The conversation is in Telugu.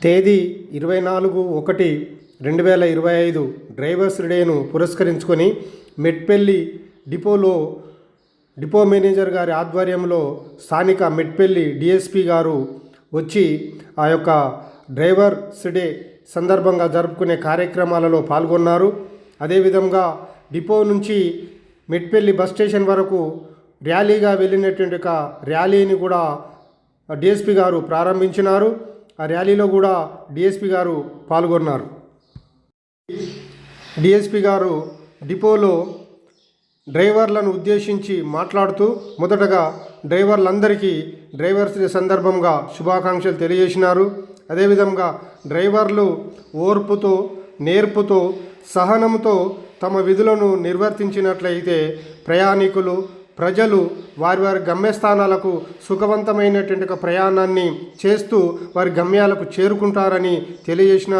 తేదీ 24/1/2025 డ్రైవర్స్ డేను పురస్కరించుకొని మెట్పల్లి డిపో మేనేజర్ గారి ఆధ్వర్యంలో స్థానిక మెట్పల్లి డిఎస్పి గారు వచ్చి ఆ యొక్క డ్రైవర్స్ డే సందర్భంగా జరుపుకునే కార్యక్రమాలలో పాల్గొన్నారు. అదేవిధంగా డిపో నుంచి మెట్పల్లి బస్ స్టేషన్ వరకు ర్యాలీగా వెళ్ళినటువంటి ఒక ర్యాలీని కూడా డిఎస్పి గారు ప్రారంభించినారు. ఆ ర్యాలీలో కూడా డిఎస్పి గారు పాల్గొన్నారు. డిఎస్పి గారు డిపోలో డ్రైవర్లను ఉద్దేశించి మాట్లాడుతూ మొదటగా డ్రైవర్లందరికీ డ్రైవర్స్ డే సందర్భంగా శుభాకాంక్షలు తెలియజేసినారు. అదేవిధంగా డ్రైవర్లు ఓర్పుతో, నేర్పుతో, సహనంతో తమ విధులను నిర్వర్తించినట్లయితే ప్రయాణికులు, ప్రజలు వారి వారి గమ్యస్థానాలకు సుఖవంతమైనటువంటి ఒక ప్రయాణాన్ని చేస్తూ వారి గమ్యాలకు చేరుకుంటారని తెలియజేసినారు.